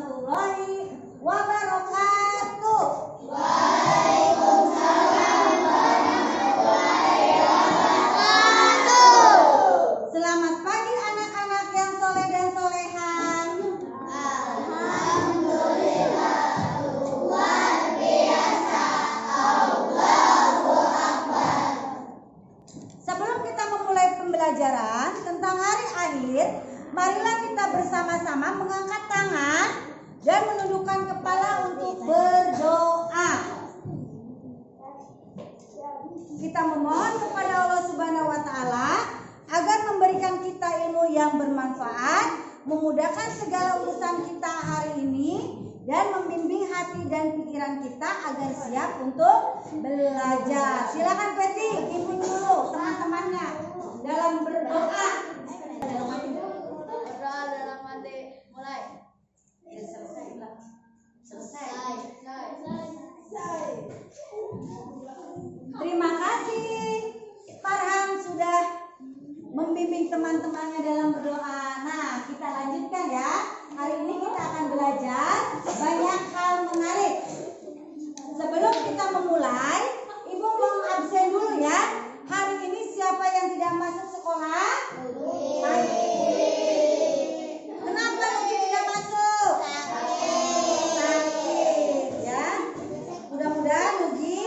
warahmatullahi wabarakatuh. Waalaikumsalam warahmatullahi wabarakatuh. Selamat pagi anak-anak yang soleh dan solehan. Alhamdulillah, luar biasa. Allahu Akbar. Sebelum kita memulai pembelajaran tentang hari akhir, marilah kita bersama-sama mengangkat tangan dan menundukkan kepala untuk berdoa. Kita memohon kepada Allah Subhanahu wa taala agar memberikan kita ilmu yang bermanfaat, memudahkan segala urusan kita hari ini, dan membimbing hati dan pikiran kita agar siap untuk belajar. Silakan Peti, ibu dulu teman-temannya dalam berdoa. Berdoa dalam hati, mulai. Selesai. Terima kasih Farhan sudah membimbing teman-temannya dalam berdoa. Nah, kita lanjutkan ya. Hari ini kita akan belajar banyak hal menarik. Sebelum kita memulai, Ibu mau absen dulu ya. Hari ini siapa yang tidak masuk sekolah? Kenapa Nugi tidak masuk? Sakit ya. Mudah-mudahan Nugi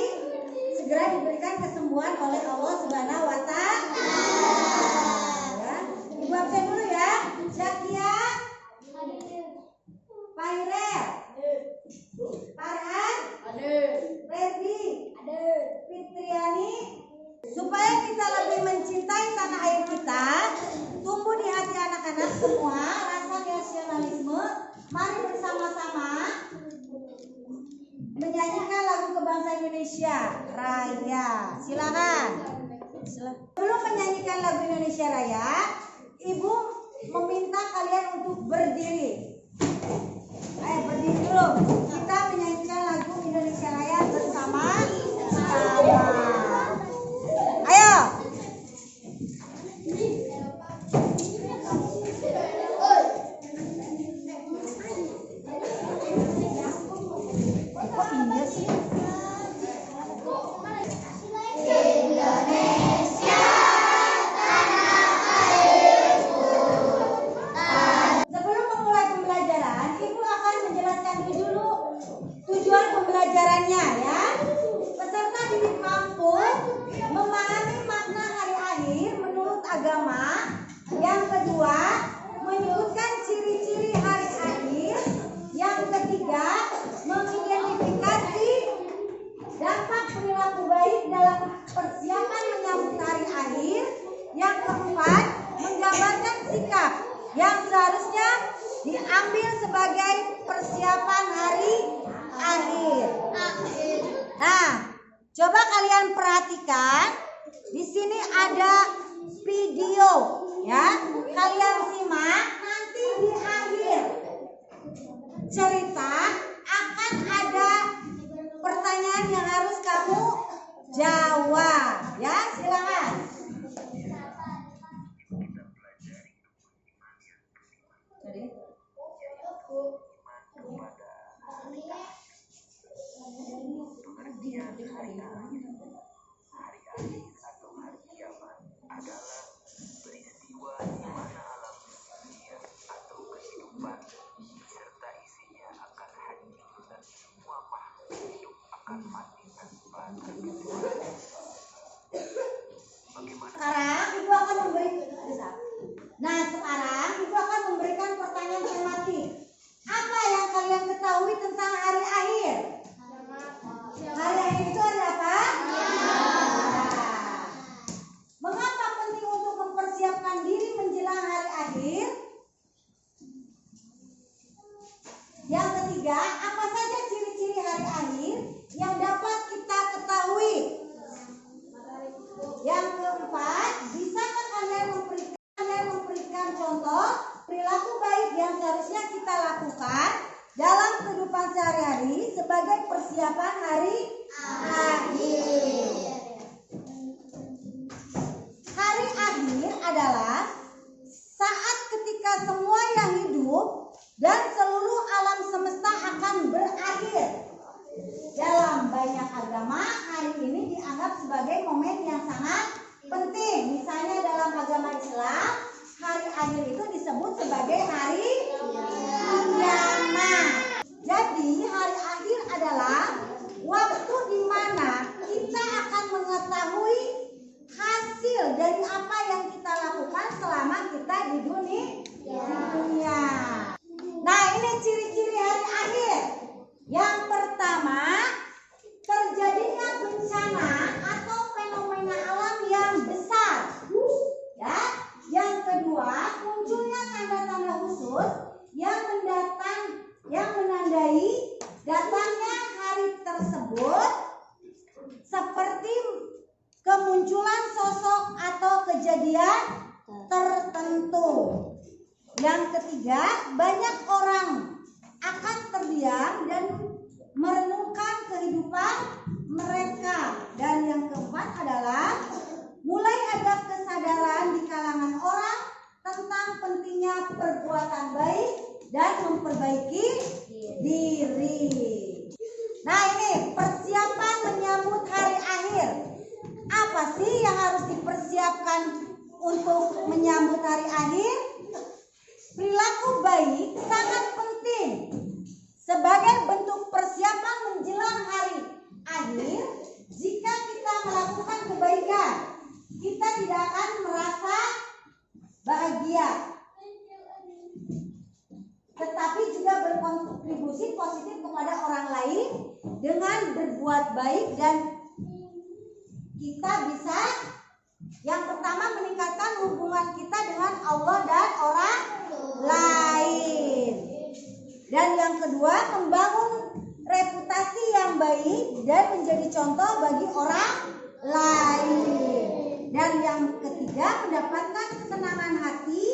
segera diberikan kesembuhan oleh Allah Subhanahu wa taala. Ya. Ibu absen dulu ya. Zakia, Pairel, Farhan, Reddy, Fitriani. Supaya kita lebih mencintai tanah air kita, tumbuh di hati anak-anak semua rasa nasionalisme. Mari bersama-sama menyanyikan lagu kebangsaan Indonesia Raya. Silakan. Sebelum menyanyikan lagu Indonesia Raya, Ibu meminta kalian untuk berdiri. Ayo berdiri dulu. Kita menyanyikan lagu Indonesia Raya bersama-sama. Ayo. Kok indah sih? Indonesia, tanah airku. Sebelum memulai pembelajaran, Ibu akan menjelaskan dulu tujuan pembelajarannya ya. Peserta didik mampu memahami makna hari akhir menurut agama. Yang kedua, menyebutkan ciri-ciri hari akhir. Yang ketiga, mengidentifikasi dampak perilaku baik dalam persiapan menyambut hari akhir. Yang keempat, menggambarkan sikap yang seharusnya diambil sebagai persiapan hari akhir. Nah, coba kalian perhatikan, di sini ada video ya. Kalian simak, nanti di akhir cerita akan ada pertanyaan yang harus kamu jawab ya. Silakan. Hari akhir atau hari kiamat adalah peristiwa di mana alam dunia atau kehidupan serta isinya akan hancur dan semua makhluk hidup akan mati tanpa terkecuali. Bagaimana? Sekarang Ibu akan memberikan pertanyaan tematik. Apa yang kalian ketahui tentang hari akhir? Hari akhir itu ada apa? Nah, mengapa penting untuk mempersiapkan diri menjelang hari akhir? Yang ketiga, apa saja ciri-ciri hari akhir yang dapat kita ketahui? Yang keempat, bisakah kalian memberikan contoh perilaku baik yang seharusnya kita lakukan dalam kehidupan sehari-hari sebagai persiapan hari akhir? Hari akhir adalah saat ketika semua yang hidup dan seluruh alam ciri-ciri hari akhir. Yang pertama, terjadinya bencana atau fenomena alam yang besar. Ya. Yang kedua, munculnya tanda-tanda khusus yang menandai datangnya hari tersebut, seperti kemunculan sosok atau kejadian tertentu. Yang ketiga, banyak orang akan terdiam dan merenungkan kehidupan mereka. Dan yang keempat adalah mulai ada kesadaran di kalangan orang tentang pentingnya perbuatan baik dan memperbaiki diri. Nah, ini persiapan menyambut hari akhir. Apa sih yang harus dipersiapkan untuk menyambut hari akhir? Perilaku baik sangat penting sebagai bentuk persiapan menjelang hari akhir. Jika kita melakukan kebaikan, kita tidak akan merasa bahagia, tetapi juga berkontribusi positif kepada orang lain dengan berbuat baik, dan kita bisa yang pertama meningkatkan hubungan kita dengan Allah dan orang lain, dan yang kedua membangun reputasi yang baik dan menjadi contoh bagi orang lain, dan yang ketiga mendapatkan kesenangan hati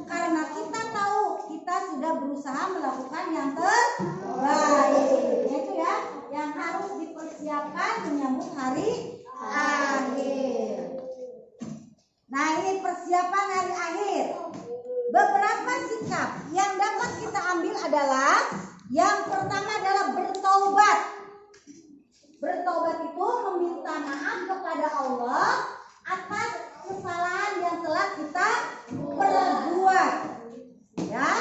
karena kita tahu kita sudah berusaha melakukan yang terbaik. Itu ya yang harus dipersiapkan menyambut hari akhir. Nah, ini persiapan hari akhir. Beberapa sikap yang dapat kita ambil adalah yang pertama adalah bertaubat. Bertaubat itu meminta maaf kepada Allah atas kesalahan yang telah kita perbuat. Ya.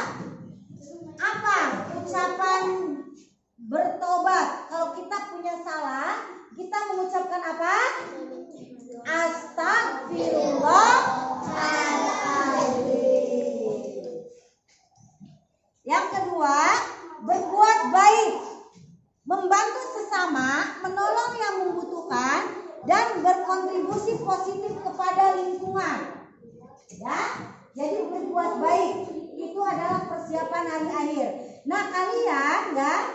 Apa ucapan bertobat? Kalau kita punya salah, kita mengucapkan apa? Astagfirullahaladzim. Yang kedua, berbuat baik, membantu sesama, menolong yang membutuhkan, dan berkontribusi positif kepada lingkungan. Ya, jadi berbuat baik itu adalah persiapan hari akhir. Nah, kalian ya,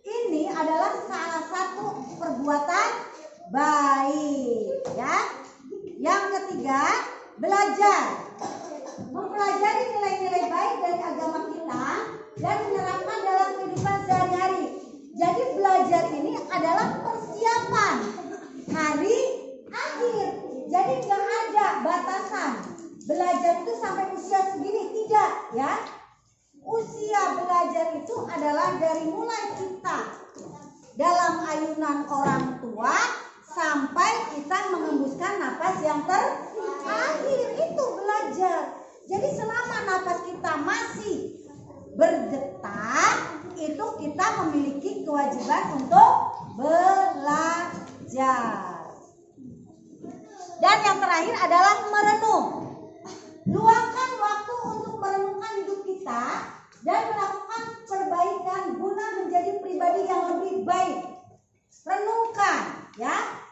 ini adalah salah satu perbuatan baik. Ya, yang ketiga, belajar, mempelajari nilai-nilai baik dari agama kita dan menerapkan dalam kehidupan sehari-hari. Jadi belajar ini adalah persiapan hari akhir. Jadi nggak ada batasan belajar itu sampai usia segini, tidak ya. Usia belajar itu adalah dari mulai kita dalam ayunan orang tua sampai kita mengembuskan napas yang terakhir, itu belajar. Jadi selama napas kita masih berdetak, itu kita memiliki kewajiban untuk belajar. Dan yang terakhir adalah merenung. Luangkan waktu untuk merenungkan hidup kita dan melakukan perbaikan guna menjadi pribadi yang lebih baik. Renungkan ya.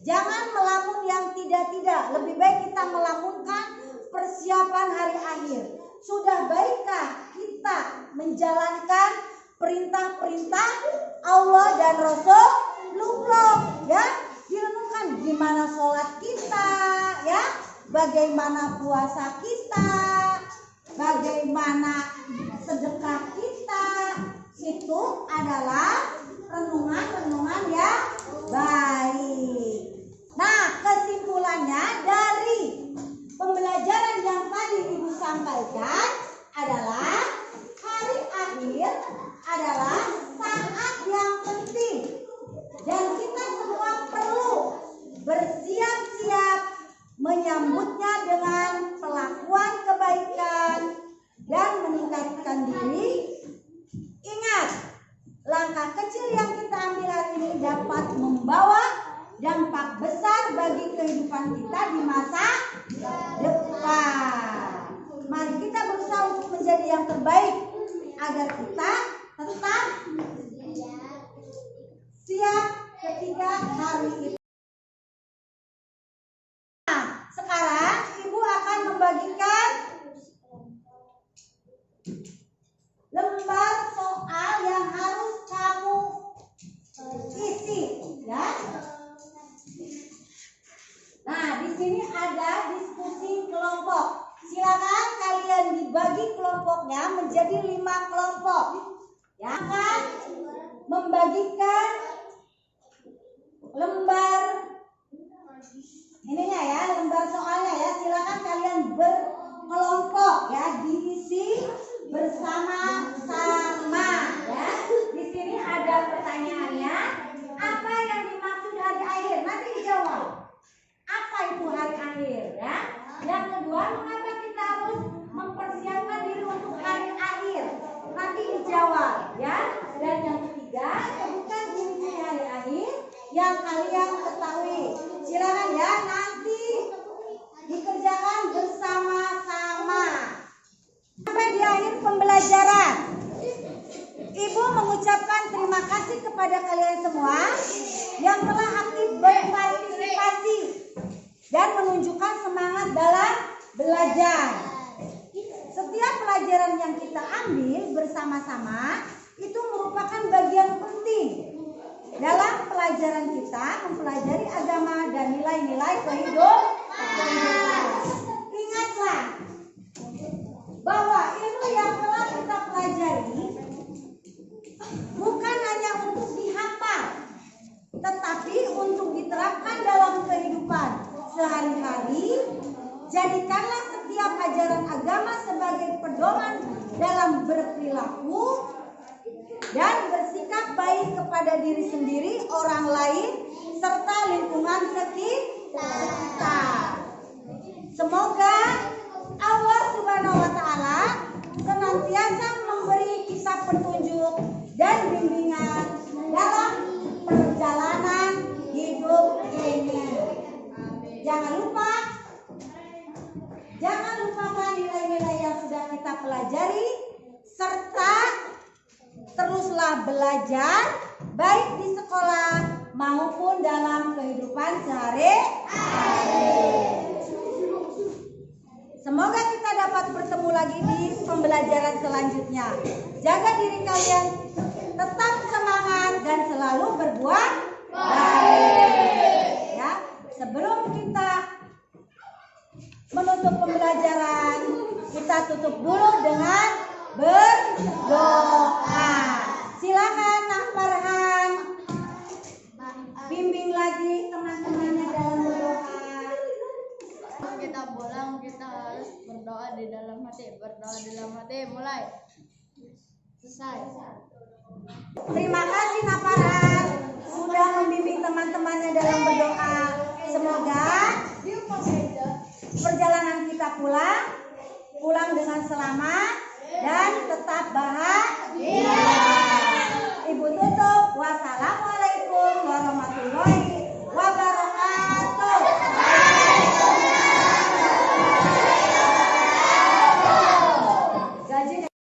Jangan melamun yang tidak-tidak. Lebih baik kita melamunkan persiapan hari akhir. Sudah baikkah kita menjalankan perintah-perintah Allah dan Rasulullah ya? Direnungkan gimana sholat kita ya, bagaimana puasa kita, bagaimana sedekah kita. Itu adalah renungan-renungan yang baik. Nah, kesimpulannya dari pembelajaran yang tadi Ibu sampaikan adalah hari akhir adalah saat yang penting dan kita semua perlu bersiap-siap menyambutnya dengan pelakuan kebaikan dan meningkatkan diri. Ingat, langkah kecil yang kita ambil hari ini dapat membawa dampak besar bagi kehidupan kita di masa depan. Mari kita berusaha untuk menjadi yang terbaik agar kita tetap siap ketika hari itu. Nah, sekarang Ibu akan membagikan lembar soal yang harus kamu isi, ya. Nah, di sini ada diskusi kelompok. Silakan kalian dibagi kelompoknya menjadi 5 kelompok. Ya, kan? Membagikan lembar ininya ya, lembar soalnya ya. Silakan kalian berkelompok ya, diisi bersama-sama ya. Di sini ada pertanyaannya. Apa yang dimaksud hari akhir? Nanti dijawab. Apa itu hari akhir ya? Yang kedua, mengapa kita harus mempersiapkan diri untuk hari akhir? Nanti dijawab ya. Dan yang ketiga, sebutkan ciri-ciri hari akhir yang kalian ketahui. Silakan ya, nanti dikerjakan bersama-sama. Sampai di akhir pembelajaran, Ibu mengucapkan terima kasih kepada kalian semua yang telah aktif berpartisipasi dan menunjukkan semangat dalam belajar. Setiap pelajaran yang kita ambil bersama-sama itu merupakan bagian penting dalam pelajaran kita mempelajari agama dan nilai-nilai kehidupan. Ingatlah bahwa ilmu yang telah kita pelajari bukan hanya untuk dihafal, tetapi untuk diterapkan dalam kehidupan sehari-hari. Jadikanlah setiap ajaran agama sebagai pedoman dalam berperilaku dan bersikap baik kepada diri sendiri, orang lain, serta lingkungan sekitar. Semoga Allah Subhanahu wa Ta'ala senantiasa memberi kita petunjuk dan bimbingan dalam perjalanan hidup ini. Jangan lupakan nilai-nilai yang sudah kita pelajari, serta teruslah belajar baik di sekolah maupun dalam kehidupan sehari-hari. Semoga kita dapat bertemu lagi di pembelajaran selanjutnya. Jaga diri kalian, tetap semangat dan selalu berbuat baik. Ya, sebelum kita menutup pembelajaran, kita tutup dulu dengan berdoa. Silakan Nak Farhan bimbing lagi teman-temannya dalam berdoa. Kita pulang, kita harus berdoa di dalam hati. Berdoa di dalam hati, mulai. Selesai. Terima kasih Nak Farhan sudah membimbing teman-temannya dalam berdoa. Semoga perjalanan kita pulang dengan selamat dan tetap bahagia.